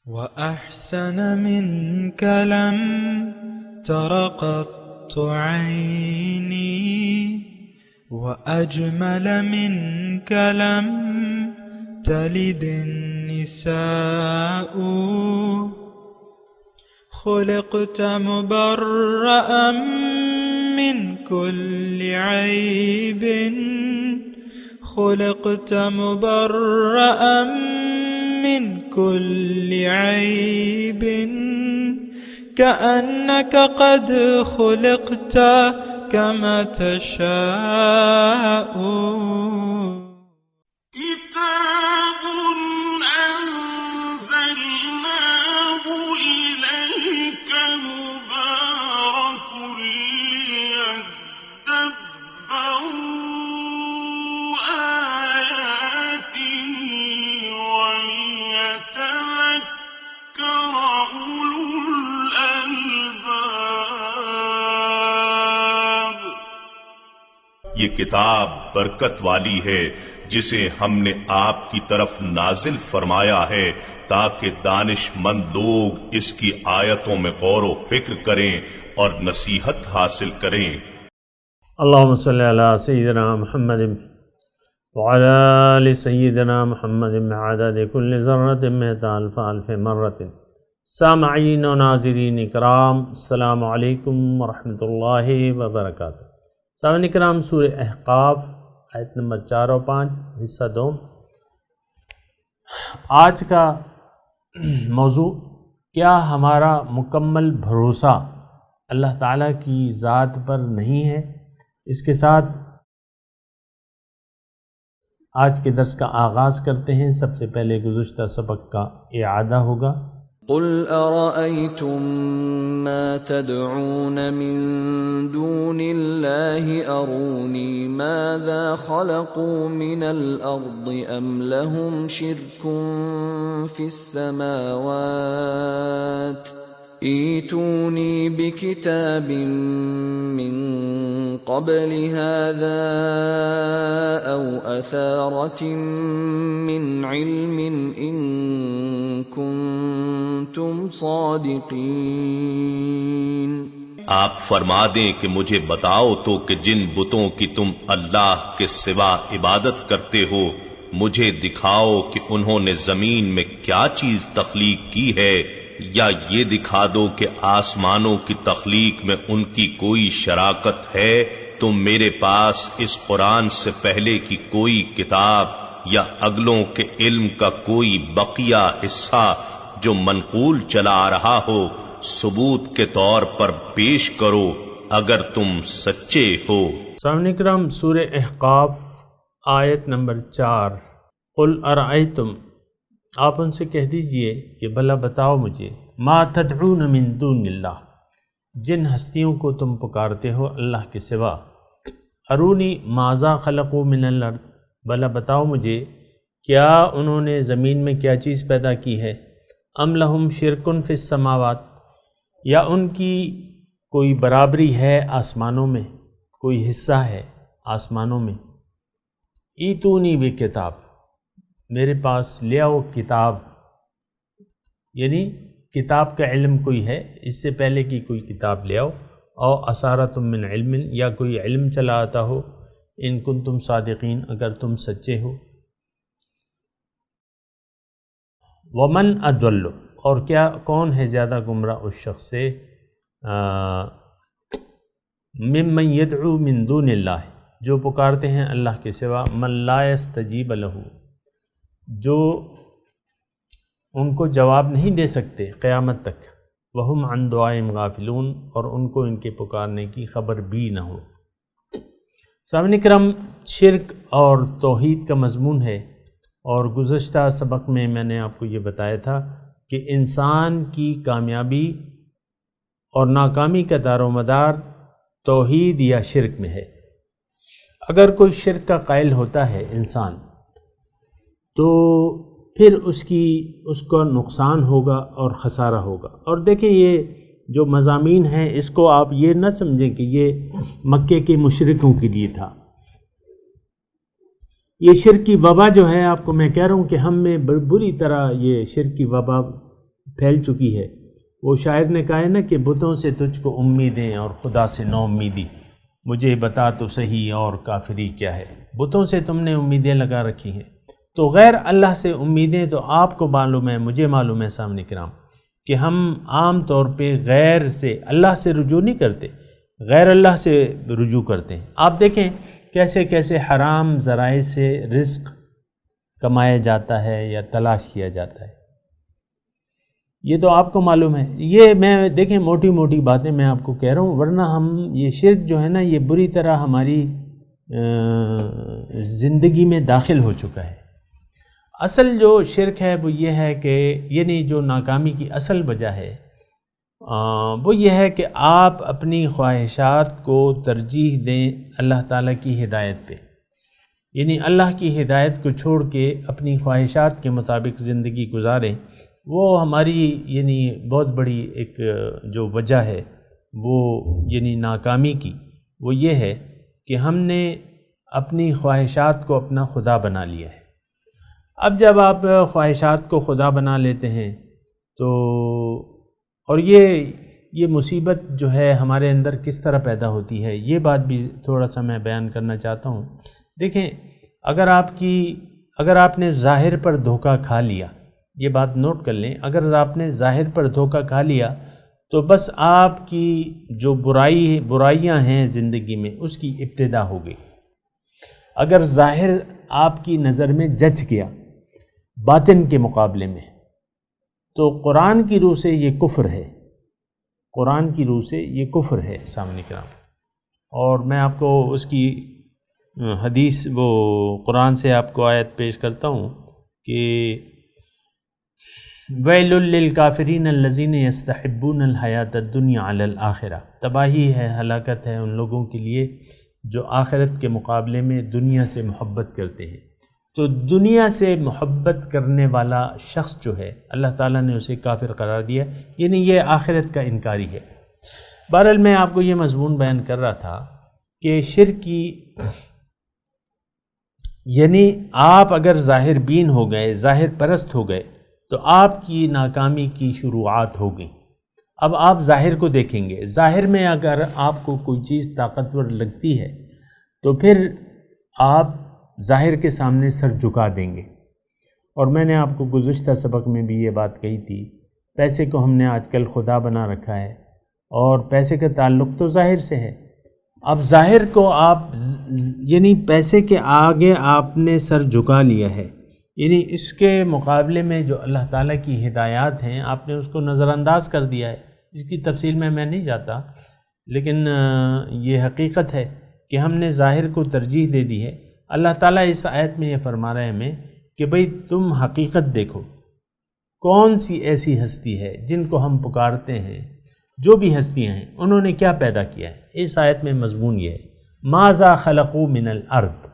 وأحسن منك لم تر قط عيني وأجمل منك لم تلد النساء خلقت مبرأ من كل عيب خلقت مبرأ من كل عيب كأنك قد خلقت كما تشاء كتاب أنزلناه إليك مبارك ليدبروا آياته وليتذكر أولو الألباب. یہ کتاب برکت والی ہے جسے ہم نے آپ کی طرف نازل فرمایا ہے تاکہ دانش مند لوگ اس کی آیتوں میں غور و فکر کریں اور نصیحت حاصل کریں. اللہم صلی علی سیدنا محمد وعلی آل سیدنا محمد بعدد کل ذرۃ مئۃ الف الف مرۃ. سامعین و ناظرین اکرام، السلام علیکم ورحمۃ اللہ وبرکاتہ. سامعین اکرام، سورہ احقاف آیت نمبر 4 اور 5 حصہ 2. آج کا موضوع، کیا ہمارا مکمل بھروسہ اللہ تعالیٰ کی ذات پر نہیں ہے؟ اس کے ساتھ آج کے درس کا آغاز کرتے ہیں. سب سے پہلے گزشتہ سبق کا اعادہ ہوگا. قل أرأيتم ما تدعون من دون الله أروني ماذا خلقوا من الأرض أم لهم شرك في السماوات ائتوني بكتاب من قبل هذا أو أثارة من علم إن كنتم صادقين. آپ فرما دیں کہ مجھے بتاؤ تو کہ جن بتوں کی تم اللہ کے سوا عبادت کرتے ہو مجھے دکھاؤ کہ انہوں نے زمین میں کیا چیز تخلیق کی ہے، یا یہ دکھا دو کہ آسمانوں کی تخلیق میں ان کی کوئی شراکت ہے. تم میرے پاس اس قرآن سے پہلے کی کوئی کتاب یا اگلوں کے علم کا کوئی بقیہ حصہ جو منقول چلا آ رہا ہو ثبوت کے طور پر پیش کرو اگر تم سچے ہو. سامعین کرام، سورہ احقاف آیت نمبر 4. قل ارأیتم، آپ ان سے کہہ دیجئے کہ بھلا بتاؤ مجھے، ما تدعون من دون اللہ، جن ہستیوں کو تم پکارتے ہو اللہ کے سوا، ارونی ماذا خلقوا من الارض، بھلا بتاؤ مجھے کیا انہوں نے زمین میں کیا چیز پیدا کی ہے، ام لہم شرکن فی السماوات، یا ان کی کوئی برابری ہے آسمانوں میں، کوئی حصہ ہے آسمانوں میں. ایتونی بکتاب، میرے پاس لے آؤ کتاب، یعنی کتاب کا علم کوئی ہے اس سے پہلے کی کوئی کتاب لے آؤ، او اثارۃ من علم، یا کوئی علم چلا آتا ہو، ان کنتم صادقین، اگر تم سچے ہو. ومن اضل، اور کیا کون ہے زیادہ گمراہ اس شخص سے، ممن یدعو من دون اللہ، جو پکارتے ہیں اللہ کے سوا، من لا یستجیب لہ، جو ان کو جواب نہیں دے سکتے قیامت تک، وہم عن دعائہم غافلون، اور ان کو ان کے پکارنے کی خبر بھی نہ ہو. سامعین کرام، شرک اور توحید کا مضمون ہے، اور گزشتہ سبق میں نے آپ کو یہ بتایا تھا کہ انسان کی کامیابی اور ناکامی کا دار و مدار توحید یا شرک میں ہے. اگر کوئی شرک کا قائل ہوتا ہے انسان تو پھر اس کو نقصان ہوگا اور خسارہ ہوگا. اور دیکھیں، یہ جو مضامین ہیں اس کو آپ یہ نہ سمجھیں کہ یہ مکے کے مشرکوں کے لیے تھا. یہ شرک کی وبا جو ہے، آپ کو میں کہہ رہا ہوں کہ ہم میں بری طرح یہ شرک کی وبا پھیل چکی ہے۔ وہ شاعر نے کہا ہے نا کہ بتوں سے تجھ کو امیدیں اور خدا سے نو امیدی، مجھے بتا تو صحیح اور کافری کیا ہے۔ بتوں سے تم نے امیدیں لگا رکھی ہیں، تو غیر اللہ سے امیدیں تو آپ کو معلوم ہے، مجھے معلوم ہے سامنے کرام، کہ ہم عام طور پہ غیر سے اللہ سے رجوع نہیں کرتے، غیر اللہ سے رجوع کرتے ہیں۔ آپ دیکھیں کیسے کیسے حرام ذرائع سے رزق کمایا جاتا ہے یا تلاش کیا جاتا ہے، یہ تو آپ کو معلوم ہے۔ یہ میں دیکھیں موٹی موٹی باتیں میں آپ کو کہہ رہا ہوں، ورنہ ہم یہ شرک جو ہے نا یہ بری طرح ہماری زندگی میں داخل ہو چکا ہے۔ اصل جو شرک ہے وہ یہ ہے کہ یعنی جو ناکامی کی اصل وجہ ہے وہ یہ ہے کہ آپ اپنی خواہشات کو ترجیح دیں اللہ تعالیٰ کی ہدایت پہ، یعنی اللہ کی ہدایت کو چھوڑ کے اپنی خواہشات کے مطابق زندگی گزاریں۔ وہ ہماری یعنی بہت بڑی ایک جو وجہ ہے وہ یعنی ناکامی کی، وہ یہ ہے کہ ہم نے اپنی خواہشات کو اپنا خدا بنا لیا ہے۔ اب جب آپ خواہشات کو خدا بنا لیتے ہیں تو اور یہ مصیبت جو ہے ہمارے اندر کس طرح پیدا ہوتی ہے، یہ بات بھی تھوڑا سا میں بیان کرنا چاہتا ہوں۔ دیکھیں اگر آپ نے ظاہر پر دھوکہ کھا لیا، یہ بات نوٹ کر لیں، اگر آپ نے ظاہر پر دھوکہ کھا لیا تو بس آپ کی جو برائیاں ہیں زندگی میں اس کی ابتدا ہو گئی۔ اگر ظاہر آپ کی نظر میں جچ گیا باطن کے مقابلے میں تو قرآن کی روح سے یہ کفر ہے، قرآن کی روح سے یہ کفر ہے سامنے کرام۔ اور میں آپ کو اس کی حدیث وہ قرآن سے آپ کو آیت پیش کرتا ہوں کہ ویل للکافرین الذین یستحبون الحیات الدنیا علی الآخرہ، تباہی ہے، ہلاکت ہے ان لوگوں کے لیے جو آخرت کے مقابلے میں دنیا سے محبت کرتے ہیں۔ تو دنیا سے محبت کرنے والا شخص جو ہے اللہ تعالیٰ نے اسے کافر قرار دیا، یعنی یہ آخرت کا انکاری ہے۔ بہرحال میں آپ کو یہ مضمون بیان کر رہا تھا کہ شرک کی یعنی آپ اگر ظاہر بین ہو گئے، ظاہر پرست ہو گئے تو آپ کی ناکامی کی شروعات ہو گئی۔ اب آپ ظاہر کو دیکھیں گے، ظاہر میں اگر آپ کو کوئی چیز طاقتور لگتی ہے تو پھر آپ ظاہر کے سامنے سر جھکا دیں گے۔ اور میں نے آپ کو گزشتہ سبق میں بھی یہ بات کہی تھی، پیسے کو ہم نے آج کل خدا بنا رکھا ہے اور پیسے کا تعلق تو ظاہر سے ہے۔ اب ظاہر کو آپ یعنی پیسے کے آگے آپ نے سر جھکا لیا ہے، یعنی اس کے مقابلے میں جو اللہ تعالیٰ کی ہدایات ہیں آپ نے اس کو نظر انداز کر دیا ہے۔ اس کی تفصیل میں نہیں جاتا، لیکن یہ حقیقت ہے کہ ہم نے ظاہر کو ترجیح دے دی ہے۔ اللہ تعالیٰ اس آیت میں یہ فرما رہے ہیں ہمیں کہ بھئی تم حقیقت دیکھو، کون سی ایسی ہستی ہے جن کو ہم پکارتے ہیں، جو بھی ہستیاں ہیں انہوں نے کیا پیدا کیا ہے۔ اس آیت میں مضمون یہ ہے ماذا خلقوا من الارض،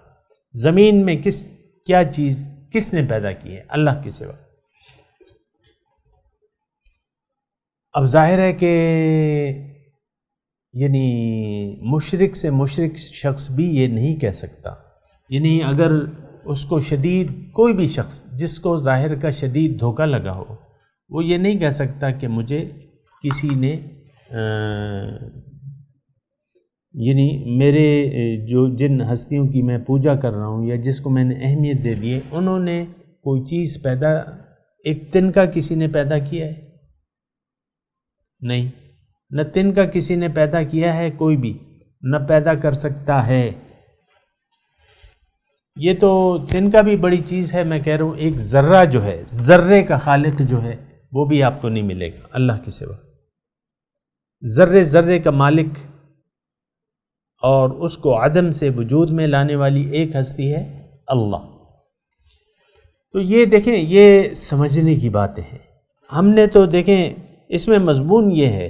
زمین میں کیا چیز کس نے پیدا کی ہے اللہ کے سوا۔ اب ظاہر ہے کہ یعنی مشرک سے مشرک شخص بھی یہ نہیں کہہ سکتا، یعنی اگر اس کو شدید کوئی بھی شخص جس کو ظاہر کا شدید دھوکہ لگا ہو وہ یہ نہیں کہہ سکتا کہ مجھے کسی نے یعنی میرے جو جن ہستیوں کی میں پوجا کر رہا ہوں یا جس کو میں نے اہمیت دے دی ہے انہوں نے کوئی چیز پیدا، ایک تنکا کسی نے پیدا کیا ہے؟ نہیں، نہ تنکا کسی نے پیدا کیا ہے، کوئی بھی نہ پیدا کر سکتا ہے۔ یہ تو تنکا بھی بڑی چیز ہے، میں کہہ رہا ہوں ایک ذرہ جو ہے، ذرے کا خالق جو ہے وہ بھی آپ کو نہیں ملے گا اللہ کے سوا۔ ذرے کا مالک اور اس کو عدم سے وجود میں لانے والی ایک ہستی ہے اللہ۔ تو یہ دیکھیں، یہ سمجھنے کی باتیں ہیں۔ ہم نے تو دیکھیں اس میں مضمون یہ ہے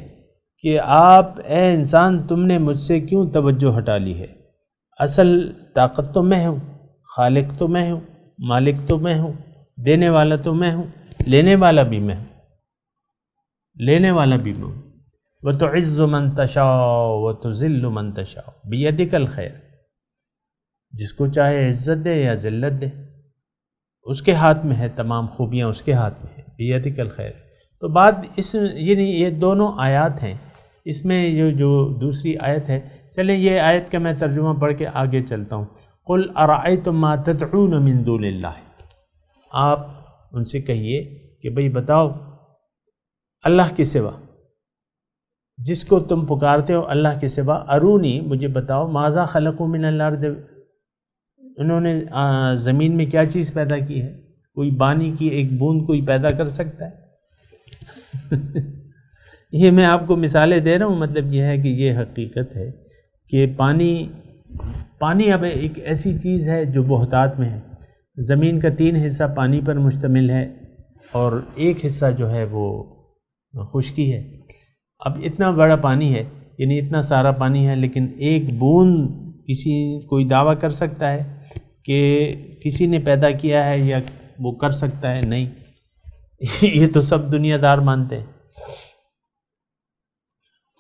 کہ آپ اے انسان تم نے مجھ سے کیوں توجہ ہٹا لی ہے؟ اصل طاقت تو میں ہوں، خالق تو میں ہوں، مالک تو میں ہوں، دینے والا تو میں ہوں، لینے والا بھی میں ہوں، لینے والا بھی میں ہوں۔ وَتُعِزُّ مَن تَشَاءُ وَتُذِلُّ مَن تَشَاءُ بِيَدِكَ الْخَيْرُ، جس کو چاہے عزت دے یا ذلت دے اس کے ہاتھ میں ہے، تمام خوبیاں اس کے ہاتھ میں ہے، بِيَدِكَ الْخَيْرُ۔ تو بات اس یعنی یہ دونوں آیات ہیں، اس میں جو دوسری آیت ہے، چلیں یہ آیت کا میں ترجمہ پڑھ کے آگے چلتا ہوں۔ قل ارأیتم ما تدعون من دون اللہ، آپ ان سے کہیے کہ بھئی بتاؤ اللہ کے سوا جس کو تم پکارتے ہو اللہ کے سوا، ارونی مجھے بتاؤ، ماذا خلقوا من الارض، انہوں نے زمین میں کیا چیز پیدا کی ہے؟ کوئی پانی کی ایک بوند کوئی پیدا کر سکتا ہے؟ یہ میں آپ کو مثالیں دے رہا ہوں، مطلب یہ ہے کہ یہ حقیقت ہے کہ پانی اب ایک ایسی چیز ہے جو بہتات میں ہے۔ زمین کا 3 حصہ پانی پر مشتمل ہے اور 1 حصہ جو ہے وہ خشکی ہے۔ اب اتنا بڑا پانی ہے، یعنی اتنا سارا پانی ہے، لیکن ایک بوند کوئی دعویٰ کر سکتا ہے کہ کسی نے پیدا کیا ہے یا وہ کر سکتا ہے؟ نہیں، یہ تو سب دنیا دار مانتے ہیں۔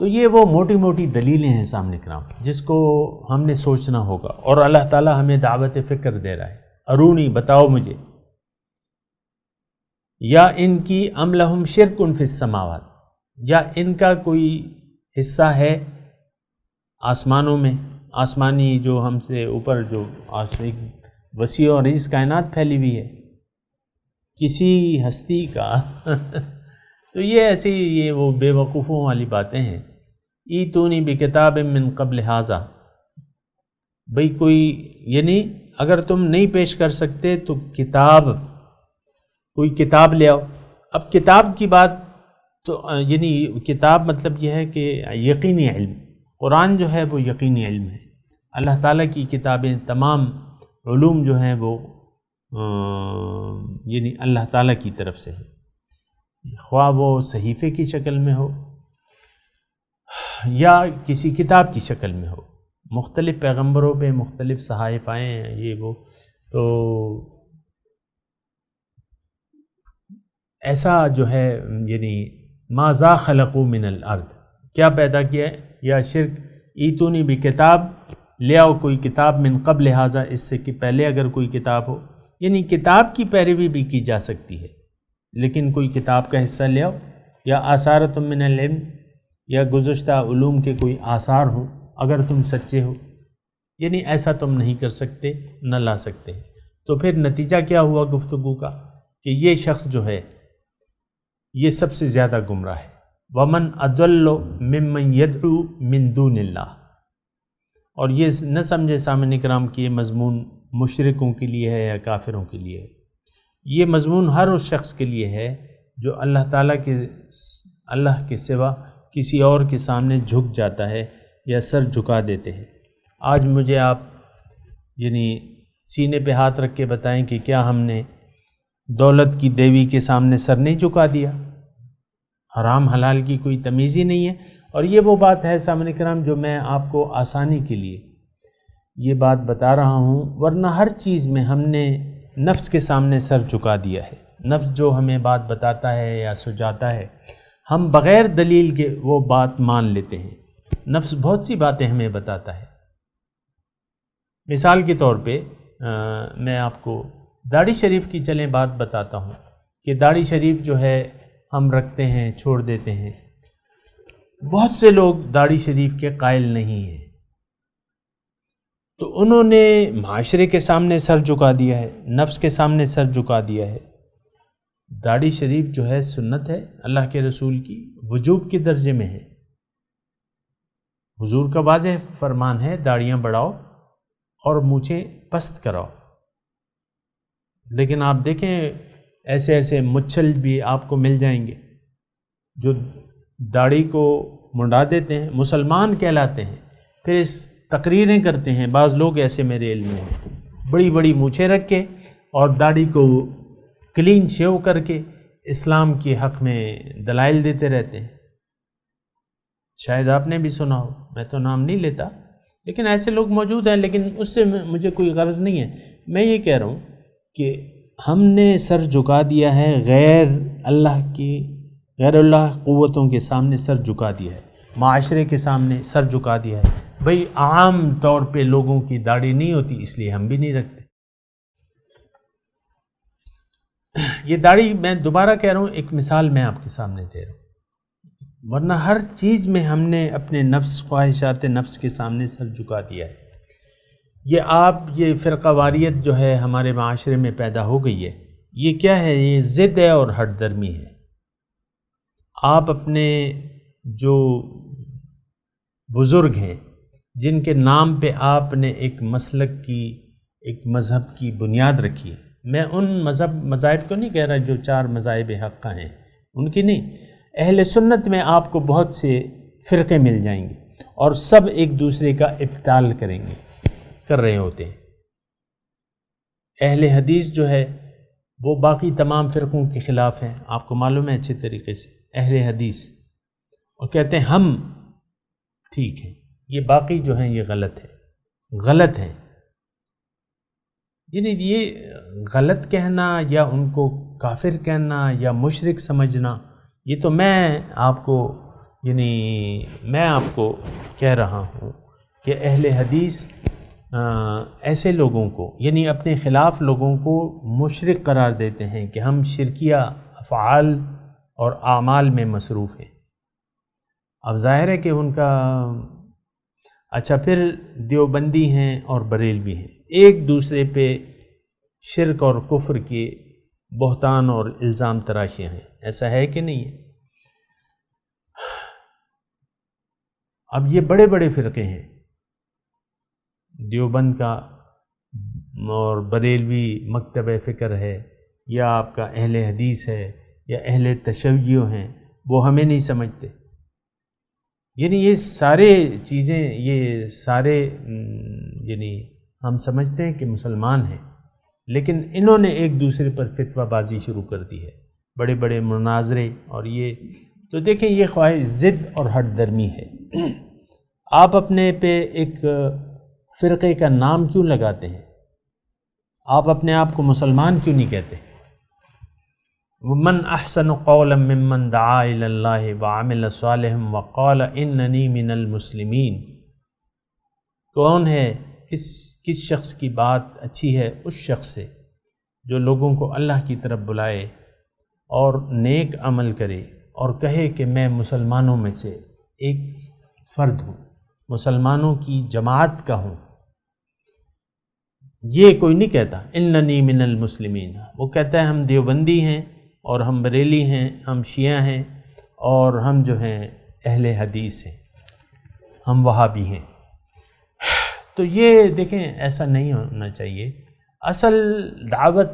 تو یہ وہ موٹی موٹی دلیلیں ہیں سامنے کرام جس کو ہم نے سوچنا ہوگا، اور اللہ تعالی ہمیں دعوت فکر دے رہا ہے، ارونی بتاؤ مجھے، یا ان کی ام لہم شرک فی السماوات، یا ان کا کوئی حصہ ہے آسمانوں میں، آسمانی جو ہم سے اوپر جو ایک وسیع اور عریض کائنات پھیلی ہوئی ہے، کسی ہستی کا تو یہ ایسی یہ وہ بے وقوفوں والی باتیں ہیں۔ ایتونی بکتاب من قبل ھذا، بھئی کوئی یعنی اگر تم نہیں پیش کر سکتے تو کوئی کتاب لے آؤ۔ اب کتاب کی بات تو یعنی کتاب مطلب یہ ہے کہ یقینی علم، قرآن جو ہے وہ یقینی علم ہے، اللہ تعالیٰ کی کتابیں تمام علوم جو ہیں وہ یعنی اللہ تعالیٰ کی طرف سے ہے، خواہ وہ صحیفے کی شکل میں ہو یا کسی کتاب کی شکل میں ہو، مختلف پیغمبروں پہ مختلف صحائف آئے ہیں یہ وہ، تو ایسا جو ہے یعنی ماذا خلقوا من الارض، کیا پیدا کیا ہے؟ یا شرک، ایتونی بکتاب، لے آؤ کوئی کتاب من قبل ھذا، اس سے کہ پہلے اگر کوئی کتاب ہو، یعنی کتاب کی پیروی بھی کی جا سکتی ہے لیکن کوئی کتاب کا حصہ لے آؤ، یا آثارۃ من العلم، یا گزشتہ علوم کے کوئی آثار ہو اگر تم سچے ہو، یعنی ایسا تم نہیں کر سکتے، نہ لا سکتے۔ تو پھر نتیجہ کیا ہوا گفتگو کا کہ یہ شخص جو ہے یہ سب سے زیادہ گمراہ ہے۔ ومن اضل ممن يدعو من دون اللہ، اور یہ نہ سمجھے سامعین کرام کہ یہ مضمون مشرکوں کے لیے ہے یا کافروں کے لیے ہے، یہ مضمون ہر اس شخص کے لیے ہے جو اللہ کے سوا کسی اور کے سامنے جھک جاتا ہے یا سر جھکا دیتے ہیں۔ آج مجھے آپ یعنی سینے پہ ہاتھ رکھ کے بتائیں کہ کیا ہم نے دولت کی دیوی کے سامنے سر نہیں جھکا دیا؟ حرام حلال کی کوئی تمیز ہی نہیں ہے۔ اور یہ وہ بات ہے سامعین کرام جو میں آپ کو آسانی کے لیے یہ بات بتا رہا ہوں، ورنہ ہر چیز میں ہم نے نفس کے سامنے سر جھکا دیا ہے۔ نفس جو ہمیں بات بتاتا ہے یا سجاتا ہے، ہم بغیر دلیل کے وہ بات مان لیتے ہیں۔ نفس بہت سی باتیں ہمیں بتاتا ہے۔ مثال کے طور پہ میں آپ کو داڑھی شریف کی چلیں بات بتاتا ہوں کہ داڑھی شریف جو ہے ہم رکھتے ہیں، چھوڑ دیتے ہیں۔ بہت سے لوگ داڑھی شریف کے قائل نہیں ہیں، تو انہوں نے معاشرے کے سامنے سر جھکا دیا ہے، نفس کے سامنے سر جھکا دیا ہے۔ داڑھی شریف جو ہے سنت ہے اللہ کے رسول کی، وجوب کے درجے میں ہے۔ حضور کا واضح فرمان ہے داڑیاں بڑھاؤ اور مونچھیں پست کراؤ، لیکن آپ دیکھیں ایسے ایسے مچھل بھی آپ کو مل جائیں گے جو داڑھی کو منڈا دیتے ہیں، مسلمان کہلاتے ہیں، پھر اس تقریریں کرتے ہیں۔ بعض لوگ ایسے میرے علم میں ہیں، بڑی بڑی مونچھیں رکھ کے اور داڑھی کو کلین شیو کر کے اسلام کے حق میں دلائل دیتے رہتے ہیں۔ شاید آپ نے بھی سنا ہو، میں تو نام نہیں لیتا، لیکن ایسے لوگ موجود ہیں، لیکن اس سے مجھے کوئی غرض نہیں ہے۔ میں یہ کہہ رہا ہوں کہ ہم نے سر جھکا دیا ہے، غیر اللہ قوتوں کے سامنے سر جھکا دیا ہے، معاشرے کے سامنے سر جھکا دیا ہے۔ بھئی عام طور پہ لوگوں کی داڑھی نہیں ہوتی، اس لیے ہم بھی نہیں رکھتے۔ یہ داڑھی، میں دوبارہ کہہ رہا ہوں، ایک مثال میں آپ کے سامنے دے رہا ہوں، ورنہ ہر چیز میں ہم نے اپنے نفس، خواہشات نفس کے سامنے سر جھکا دیا ہے۔ یہ فرقہ واریت جو ہے ہمارے معاشرے میں پیدا ہو گئی ہے، یہ کیا ہے؟ یہ ضد ہے اور ہٹ درمی ہے۔ آپ اپنے جو بزرگ ہیں جن کے نام پہ آپ نے ایک مسلک کی، ایک مذہب کی بنیاد رکھی ہے، میں ان مذاہب کو نہیں کہہ رہا جو 4 مذاہب حقہ ہیں، ان کی نہیں، اہل سنت میں آپ کو بہت سے فرقے مل جائیں گے اور سب ایک دوسرے کا ابطال کر رہے ہوتے ہیں۔ اہل حدیث جو ہے وہ باقی تمام فرقوں کے خلاف ہیں، آپ کو معلوم ہے اچھے طریقے سے، اہل حدیث، اور کہتے ہیں ہم ٹھیک ہیں، یہ باقی جو ہیں یہ غلط ہے۔ یعنی یہ غلط کہنا یا ان کو کافر کہنا یا مشرک سمجھنا، یہ تو میں آپ کو کہہ رہا ہوں کہ اہل حدیث ایسے لوگوں کو، یعنی اپنے خلاف لوگوں کو مشرک قرار دیتے ہیں کہ ہم شرکیہ افعال اور اعمال میں مصروف ہیں۔ اب ظاہر ہے کہ ان کا اچھا، پھر دیوبندی ہیں اور بریلوی ہیں، ایک دوسرے پہ شرک اور کفر کے بہتان اور الزام تراشیاں ہیں، ایسا ہے کہ نہیں ہے؟ اب یہ بڑے بڑے فرقے ہیں، دیوبند کا اور بریلوی مکتب فکر ہے، یا آپ کا اہل حدیث ہے، یا اہل تشیع ہیں، وہ ہمیں نہیں سمجھتے۔ یعنی یہ سارے چیزیں، یہ سارے یعنی ہم سمجھتے ہیں کہ مسلمان ہیں، لیکن انہوں نے ایک دوسرے پر فتویٰ بازی شروع کر دی ہے، بڑے بڑے مناظرے، اور یہ تو دیکھیں یہ خواہش ضد اور ہٹ درمی ہے۔ آپ اپنے پہ ایک فرقے کا نام کیوں لگاتے ہیں؟ آپ اپنے آپ کو مسلمان کیوں نہیں کہتے؟ وَمَنْ أَحْسَنُ قَوْلًا مِّمَّنْ دَعَا إِلَى اللَّهِ وَعَمِلَ صَالِحًا وَقَالَ إِنَّنِي مِنَ الْمُسْلِمِينَ۔ کون ہے، کس شخص کی بات اچھی ہے؟ اس شخص سے جو لوگوں کو اللہ کی طرف بلائے اور نیک عمل کرے اور کہے کہ میں مسلمانوں میں سے ایک فرد ہوں، مسلمانوں کی جماعت کا ہوں۔ یہ کوئی نہیں کہتا اننی من المسلمین، وہ کہتا ہے ہم دیوبندی ہیں اور ہم بریلی ہیں، ہم شیعہ ہیں اور ہم جو ہیں اہل حدیث ہیں، ہم وہابی ہیں۔ تو یہ دیکھیں ایسا نہیں ہونا چاہیے، اصل دعوت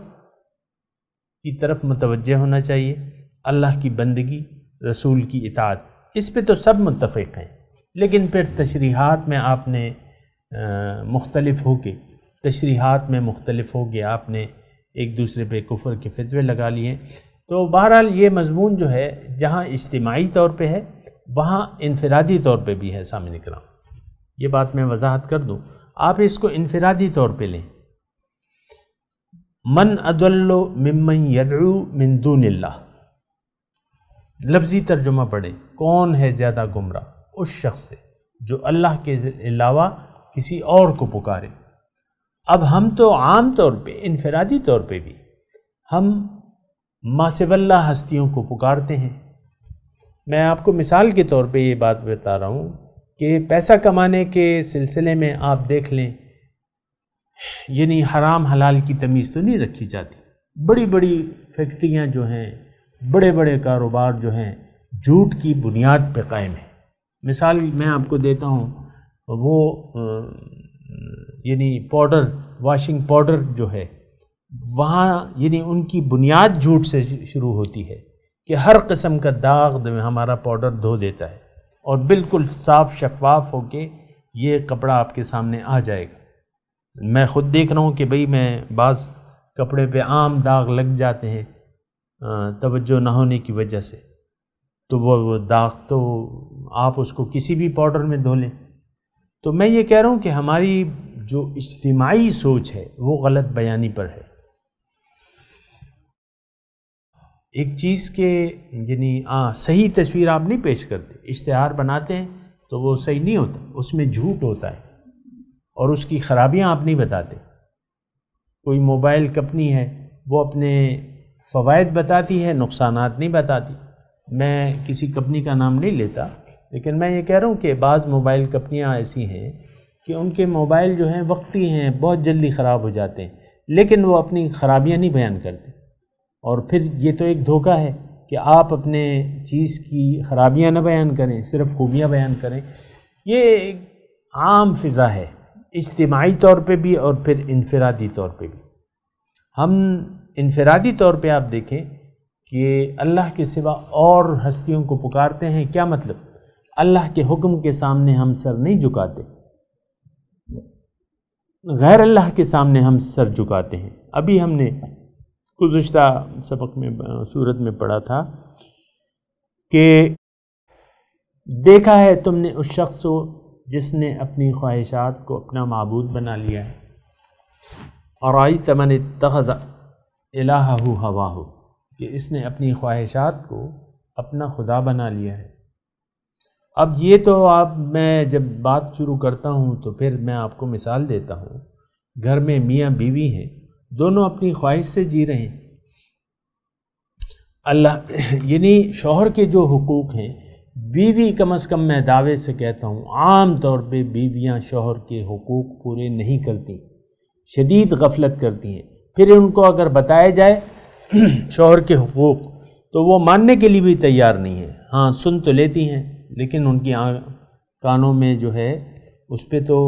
کی طرف متوجہ ہونا چاہیے، اللہ کی بندگی، رسول کی اطاعت، اس پہ تو سب متفق ہیں، لیکن پھر تشریحات میں آپ نے مختلف ہو کے آپ نے ایک دوسرے پہ کفر کے فتوے لگا لیے۔ تو بہرحال یہ مضمون جو ہے جہاں اجتماعی طور پہ ہے وہاں انفرادی طور پہ بھی ہے سامنے کرام، یہ بات میں وضاحت کر دوں، آپ اس کو انفرادی طور پہ لیں۔ من اضل ممن یدعو من دون اللہ، لفظی ترجمہ پڑھیں، کون ہے زیادہ گمراہ؟ اس شخص سے جو اللہ کے علاوہ کسی اور کو پکارے۔ اب ہم تو عام طور پہ، انفرادی طور پہ بھی ہم ما سوی اللہ ہستیوں کو پکارتے ہیں۔ میں آپ کو مثال کے طور پہ یہ بات بتا رہا ہوں کہ پیسہ کمانے کے سلسلے میں آپ دیکھ لیں، یعنی حرام حلال کی تمیز تو نہیں رکھی جاتی، بڑی بڑی فیکٹریاں جو ہیں، بڑے بڑے کاروبار جو ہیں جھوٹ کی بنیاد پہ قائم ہیں۔ مثال میں آپ کو دیتا ہوں، وہ یعنی پاؤڈر، واشنگ پاؤڈر جو ہے، وہاں یعنی ان کی بنیاد جھوٹ سے شروع ہوتی ہے کہ ہر قسم کا داغ ہمارا پاؤڈر دھو دیتا ہے اور بالکل صاف شفاف ہو کے یہ کپڑا آپ کے سامنے آ جائے گا۔ میں خود دیکھ رہا ہوں کہ بھئی میں بعض کپڑے پہ عام داغ لگ جاتے ہیں توجہ نہ ہونے کی وجہ سے، تو وہ داغ تو آپ اس کو کسی بھی پاؤڈر میں دھو لیں۔ تو میں یہ کہہ رہا ہوں کہ ہماری جو اجتماعی سوچ ہے وہ غلط بیانی پر ہے۔ ایک چیز کے یعنی صحیح تصویر آپ نہیں پیش کرتے، اشتہار بناتے ہیں تو وہ صحیح نہیں ہوتا، اس میں جھوٹ ہوتا ہے اور اس کی خرابیاں آپ نہیں بتاتے۔ کوئی موبائل کمپنی ہے، وہ اپنے فوائد بتاتی ہے، نقصانات نہیں بتاتی۔ میں کسی کمپنی کا نام نہیں لیتا، لیکن میں یہ کہہ رہا ہوں کہ بعض موبائل کمپنیاں ایسی ہیں کہ ان کے موبائل جو ہیں وقتی ہیں، بہت جلدی خراب ہو جاتے ہیں، لیکن وہ اپنی خرابیاں نہیں بیان کرتے۔ اور پھر یہ تو ایک دھوکہ ہے کہ آپ اپنے چیز کی خرابیاں نہ بیان کریں، صرف خوبیاں بیان کریں۔ یہ ایک عام فضا ہے، اجتماعی طور پہ بھی اور پھر انفرادی طور پہ بھی۔ ہم انفرادی طور پہ آپ دیکھیں کہ اللہ کے سوا اور ہستیوں کو پکارتے ہیں، کیا مطلب؟ اللہ کے حکم کے سامنے ہم سر نہیں جھکاتے، غیر اللہ کے سامنے ہم سر جھکاتے ہیں۔ ابھی ہم نے گزشتہ سبق میں سورت میں پڑھا تھا کہ دیکھا ہے تم نے اس شخص کو جس نے اپنی خواہشات کو اپنا معبود بنا لیا ہے، ارأیت من اتخذ الہہ ہواہ، کہ اس نے اپنی خواہشات کو اپنا خدا بنا لیا ہے۔ اب یہ تو میں جب بات شروع کرتا ہوں تو پھر میں آپ کو مثال دیتا ہوں، گھر میں میاں بیوی ہیں، دونوں اپنی خواہش سے جی رہے ہیں۔ اللہ یعنی شوہر کے جو حقوق ہیں، بیوی کم از کم میں دعوے سے کہتا ہوں عام طور پہ بیویاں شوہر کے حقوق پورے نہیں کرتی، شدید غفلت کرتی ہیں۔ پھر ان کو اگر بتایا جائے شوہر کے حقوق تو وہ ماننے کے لیے بھی تیار نہیں ہے۔ ہاں سن تو لیتی ہیں، لیکن ان کی کانوں میں جو ہے اس پہ تو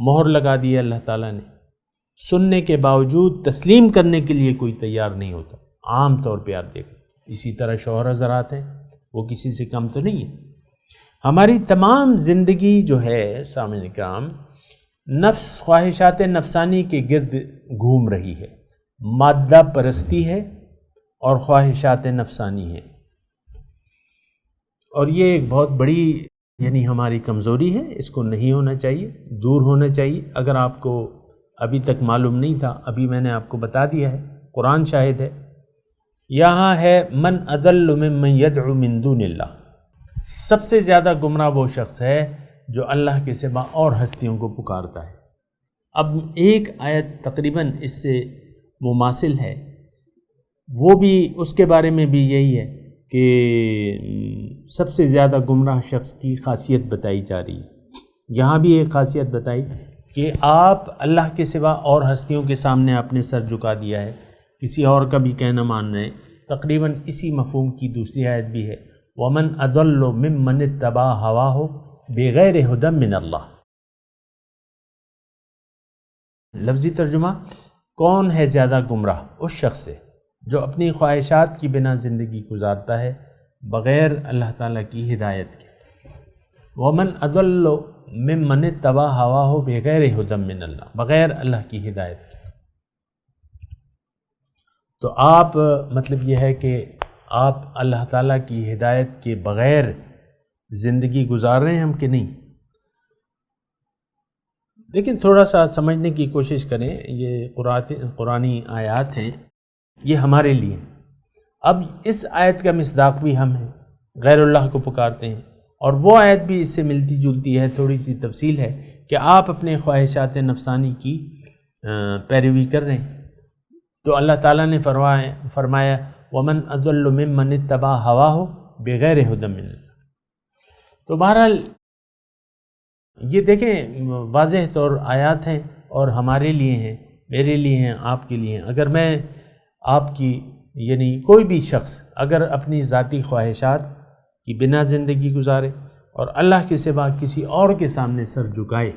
مہر لگا دی ہے اللہ تعالیٰ نے، سننے کے باوجود تسلیم کرنے کے لیے کوئی تیار نہیں ہوتا عام طور پہ آپ دیکھیں۔ اسی طرح شوہر حضرات ہیں، وہ کسی سے کم تو نہیں ہے۔ ہماری تمام زندگی جو ہے سامعین کرام نفس خواہشات نفسانی کے گرد گھوم رہی ہے، مادہ پرستی ہے اور خواہشات نفسانی ہے، اور یہ ایک بہت بڑی یعنی ہماری کمزوری ہے۔ اس کو نہیں ہونا چاہیے، دور ہونا چاہیے۔ اگر آپ کو ابھی تک معلوم نہیں تھا، ابھی میں نے آپ کو بتا دیا ہے، قرآن شاہد ہے۔ یہاں ہے من اضل ممن یدعو من دون اللہ، سب سے زیادہ گمراہ وہ شخص ہے جو اللہ کے سوا اور ہستیوں کو پکارتا ہے۔ اب ایک آیت تقریباً اس سے مماثل ہے، وہ بھی اس کے بارے میں بھی یہی ہے کہ سب سے زیادہ گمراہ شخص کی خاصیت بتائی جا رہی ہے۔ یہاں بھی ایک خاصیت بتائی کہ آپ اللہ کے سوا اور ہستیوں کے سامنے آپ نے سر جھکا دیا ہے، کسی اور کا بھی کہنا مان رہے ہیں۔ تقریباً اسی مفہوم کی دوسری آیت بھی ہے، وَمَنْ أَضَلُّ مِمَّنِ اتَّبَعَ هَوَاهُ بِغَيْرِ هُدًى مِّنَ اللَّهِ۔ لفظی ترجمہ، کون ہے زیادہ گمراہ؟ اس شخص سے جو اپنی خواہشات کی بنا زندگی گزارتا ہے بغیر اللہ تعالیٰ کی ہدایت کے۔ وَمَنْ أَضَلُّ مِمَّنِ اتَّبَعَ هَوَاهُ بِغَيْرِ هُدًى مِّنَ اللَّهِ، بغیر اللہ کی ہدایت کے۔ تو آپ مطلب یہ ہے کہ آپ اللہ تعالیٰ کی ہدایت کے بغیر زندگی گزار رہے ہیں ہم کہ نہیں؟ لیکن تھوڑا سا سمجھنے کی کوشش کریں، یہ قرآنی آیات ہیں، یہ ہمارے لیے۔ اب اس آیت کا مصداق بھی ہم ہیں، غیر اللہ کو پکارتے ہیں، اور وہ آیت بھی اس سے ملتی جلتی ہے، تھوڑی سی تفصیل ہے کہ آپ اپنے خواہشات نفسانی کی پیروی کر رہے ہیں۔ تو اللہ تعالیٰ نے فرمایا وَمَنْ أَضَلُّ مِمَّنِ اتَّبَعَ هَوَاهُ بِغَيْرِ هُدًى مِّنَ اللَّهِ۔ تو بہرحال یہ دیکھیں واضح طور آیات ہیں اور ہمارے لیے ہیں، میرے لیے ہیں، آپ کے لیے ہیں۔ اگر میں آپ کی یعنی کوئی بھی شخص اگر اپنی ذاتی خواہشات کی بنا زندگی گزارے اور اللہ کے سوا کسی اور کے سامنے سر جھکائے،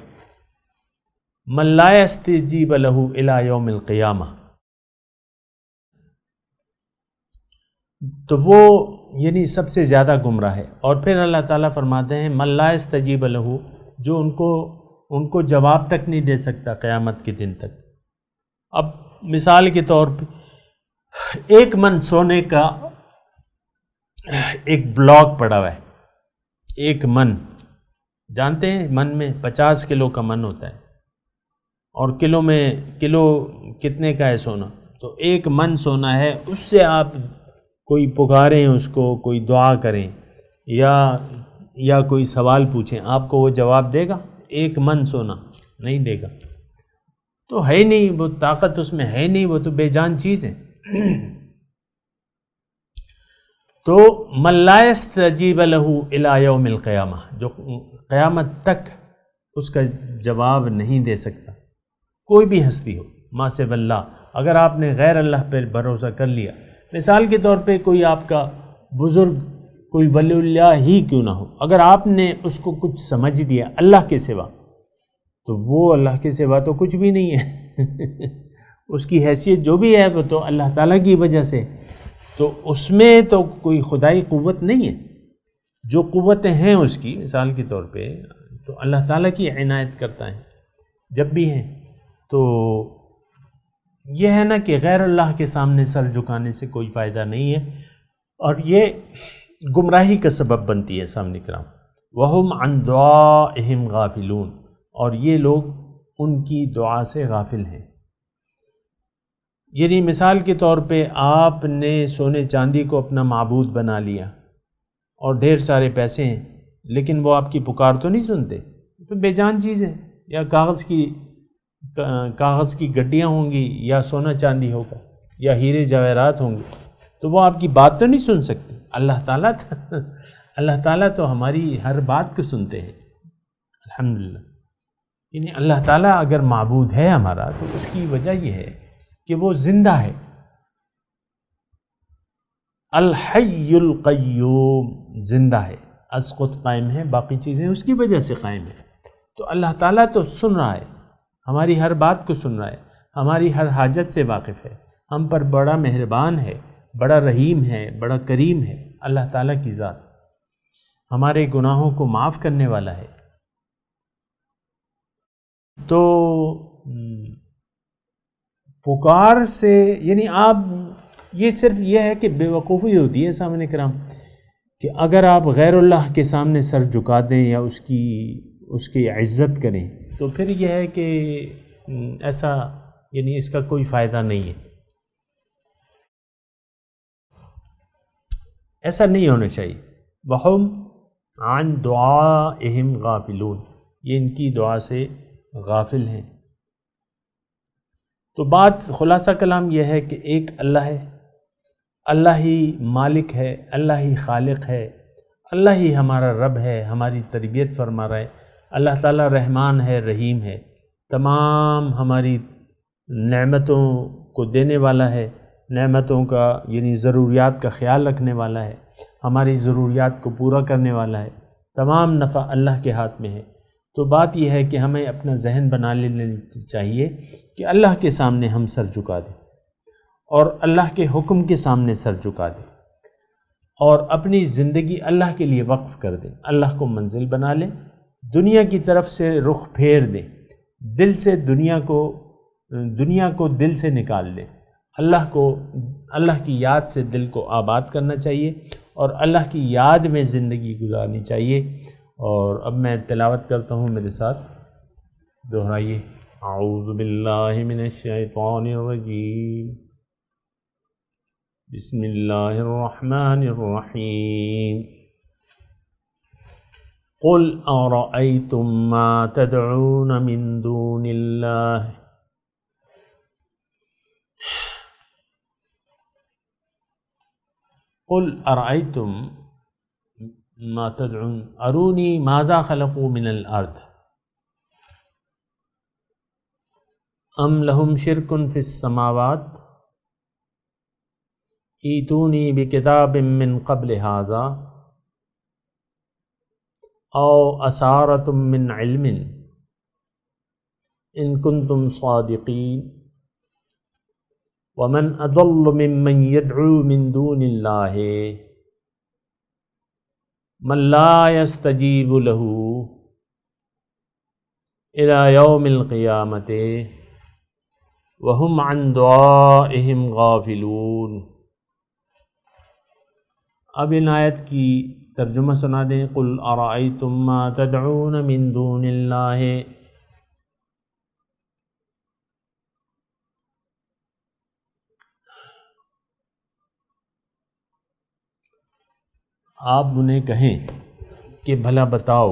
مَن لَا يَسْتَجِيبُ لَهُ إِلَى يَوْمِ الْقِيَامَةِ، تو وہ یعنی سب سے زیادہ گمراہ ہے۔ اور پھر اللہ تعالیٰ فرماتے ہیں مَن لَا يَسْتَجِيبُ لَهُ، جو ان کو جواب تک نہیں دے سکتا قیامت کے دن تک۔ اب مثال کے طور پہ ایک من سونے کا ایک بلاک پڑا ہوا ہے، ایک من، جانتے ہیں من میں 50 کلو کا من ہوتا ہے، اور کلو کتنے کا ہے سونا؟ تو ایک من سونا ہے، اس سے آپ کوئی پکاریں اس کو، کوئی دعا کریں یا کوئی سوال پوچھیں، آپ کو وہ جواب دے گا؟ ایک من سونا نہیں دے گا، تو ہے نہیں، وہ طاقت اس میں ہے نہیں، وہ تو بے جان چیز ہے۔ تو من لا یستجیب لہ الی یوم القیامہ، جو قیامت تک اس کا جواب نہیں دے سکتا، کوئی بھی ہستی ہو، ما سوی اللہ، اگر آپ نے غیر اللہ پہ بھروسہ کر لیا، مثال کے طور پہ کوئی آپ کا بزرگ، کوئی ولی اللہ ہی کیوں نہ ہو، اگر آپ نے اس کو کچھ سمجھ لیا اللہ کے سوا، تو وہ اللہ کے سوا تو کچھ بھی نہیں ہے اس کی حیثیت جو بھی ہے وہ تو اللہ تعالیٰ کی وجہ سے، تو اس میں تو کوئی خدائی قوت نہیں ہے، جو قوتیں ہیں اس کی مثال کے طور پہ تو اللہ تعالیٰ کی عنایت کرتا ہے جب بھی ہیں۔ تو یہ ہے نا کہ غیر اللہ کے سامنے سر جھکانے سے کوئی فائدہ نہیں ہے، اور یہ گمراہی کا سبب بنتی ہے سامنے کرام۔ وَهُمْ عَنْ دُعَائِهِمْ غَافِلُونَ، اور یہ لوگ ان کی دعا سے غافل ہیں۔ یعنی مثال کے طور پہ آپ نے سونے چاندی کو اپنا معبود بنا لیا اور ڈھیر سارے پیسے ہیں، لیکن وہ آپ کی پکار تو نہیں سنتے، تو بے جان چیز ہے، یا کاغذ کی گڈیاں ہوں گی، یا سونا چاندی ہوگا، یا ہیرے جواہرات ہوں گے، تو وہ آپ کی بات تو نہیں سن سکتے۔ اللہ تعالیٰ تو ہماری ہر بات کو سنتے ہیں الحمدللہ۔ یعنی اللہ تعالیٰ اگر معبود ہے ہمارا تو اس کی وجہ یہ ہے کہ وہ زندہ ہے، الحی القیوم، زندہ ہے، از خود قائم ہے، باقی چیزیں اس کی وجہ سے قائم ہیں۔ تو اللہ تعالیٰ تو سن رہا ہے، ہماری ہر بات کو سن رہا ہے، ہماری ہر حاجت سے واقف ہے، ہم پر بڑا مہربان ہے، بڑا رحیم ہے، بڑا کریم ہے اللہ تعالیٰ کی ذات، ہمارے گناہوں کو معاف کرنے والا ہے۔ تو پکار سے یعنی آپ یہ صرف یہ ہے کہ بے وقوفی ہوتی ہے سامنے کرام کہ اگر آپ غیر اللہ کے سامنے سر جھکا دیں یا اس کی عزت کریں تو پھر یہ ہے کہ ایسا یعنی اس کا کوئی فائدہ نہیں ہے، ایسا نہیں ہونا چاہیے۔ وَهُمْ عَنْ دُعَائِهِمْ غَافِلُونَ، یہ ان کی دعا سے غافل ہیں۔ تو بات خلاصہ کلام یہ ہے کہ ایک اللہ ہے، اللہ ہی مالک ہے، اللہ ہی خالق ہے، اللہ ہی ہمارا رب ہے، ہماری تربیت فرما رہا ہے، اللہ تعالیٰ رحمان ہے، رحیم ہے، تمام ہماری نعمتوں کو دینے والا ہے، نعمتوں کا یعنی ضروریات کا خیال رکھنے والا ہے، ہماری ضروریات کو پورا کرنے والا ہے، تمام نفع اللہ کے ہاتھ میں ہے۔ تو بات یہ ہے کہ ہمیں اپنا ذہن بنا لینا چاہیے کہ اللہ کے سامنے ہم سر جھکا دیں اور اللہ کے حکم کے سامنے سر جھکا دیں اور اپنی زندگی اللہ کے لیے وقف کر دیں، اللہ کو منزل بنا لیں، دنیا کی طرف سے رخ پھیر دیں، دل سے دنیا کو دل سے نکال دیں، اللہ کی یاد سے دل کو آباد کرنا چاہیے اور اللہ کی یاد میں زندگی گزارنی چاہیے۔ اور اب میں تلاوت کرتا ہوں، میرے ساتھ دہرائیے۔ اعوذ باللہ من الشیطان الرجیم، بسم اللہ الرحمن الرحیم۔ قل ارأیتم ما تدعون من دون اللہ قل ارأیتم ما تدعون ارونی ماذا خلقوا من الارض ام لهم شرک فی السماوات ایتونی بکتاب من قبل هذا او اثارۃ من علم ان کنتم صادقین ومن اضل ممن يدعو من دون اللہ من لا يستجیب له الى یوم القیامۃ وهم عن دعائهم غافلون۔ اب ان آیت کی ترجمہ سنا دیں۔ قل ارأیتم ما تدعون من دون اللہ، آپ انہیں کہیں کہ بھلا بتاؤ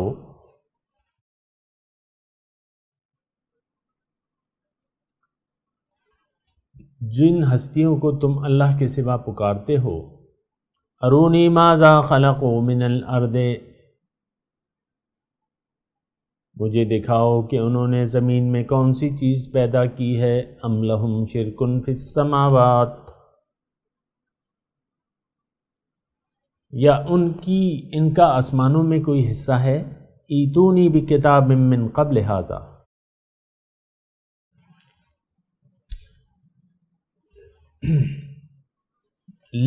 جن ہستیوں کو تم اللہ کے سوا پکارتے ہو ارونی ماذا خلقوا من الارض، مجھے دکھاؤ کہ انہوں نے زمین میں کون سی چیز پیدا کی ہے، ام لہم شرک فی السماوات، یا ان کا آسمانوں میں کوئی حصہ ہے، ایتونی بکتاب من قبل ھذا،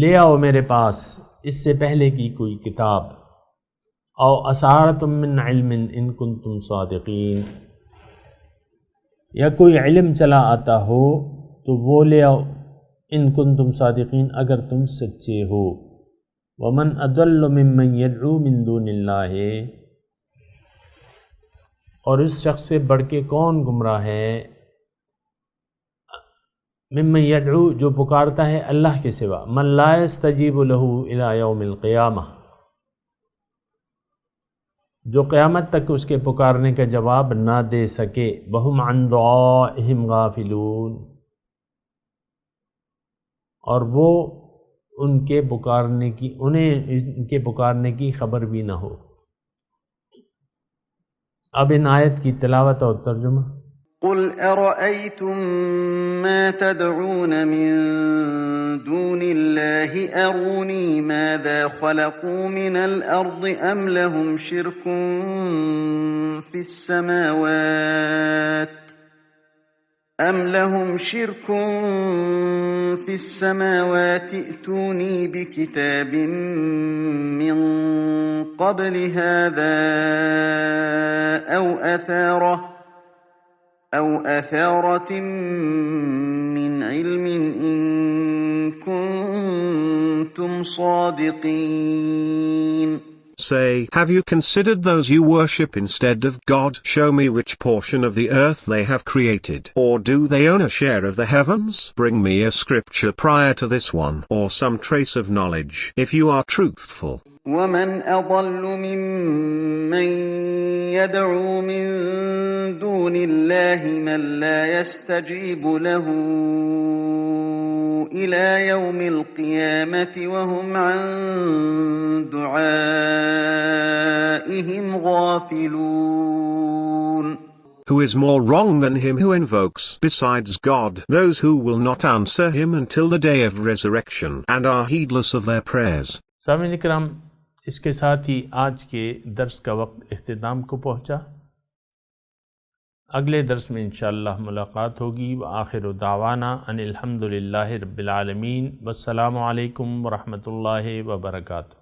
لے آؤ میرے پاس اس سے پہلے کی کوئی کتاب، او اثارۃ من علم ان کنتم صادقین، یا کوئی علم چلا آتا ہو تو وہ لے آؤ، ان کنتم صادقین اگر تم سچے ہو۔ ومن اضل ممن يدعو من دون اللہ، اور اس شخص سے بڑھ کے کون گمراہ ہے، ممن یدعو جو پکارتا ہے اللہ کے سوا، من لا یستجیب له الی یوم القیامہ، جو قیامت تک اس کے پکارنے کا جواب نہ دے سکے، وہم عن دعائہم غافلون، اور وہ انہیں ان کے پکارنے کی خبر بھی نہ ہو۔ اب ان آیت کی تلاوت اور ترجمہ۔ قل أرأيتم ما تدعون من دون الله أروني ماذا خلقوا من الأرض أم لهم شرك في السماوات ائتوني بكتاب من قبل هذا أو أثارة من علم إن كنتم صادقين. Say, have you considered those you worship instead of God? Show me which portion of the earth they have created. Or do they own a share of the heavens? Bring me a scripture prior to this one, or some trace of knowledge, if you are truthful. ومن أضل ممن يدعو من دون الله من لا يستجيب له إلى يوم القيامة وهم عن دعائهم غافلون. Who is more wrong than him who invokes besides God those who will not answer him until the day of resurrection and are heedless of their prayers. سامعین کرام، اس کے ساتھ ہی آج کے درس کا وقت اختتام کو پہنچا۔ اگلے درس میں انشاءاللہ ملاقات ہوگی۔ وآخر دعوانا ان الحمدللہ رب العالمین، والسلام علیکم ورحمۃ اللہ وبرکاتہ۔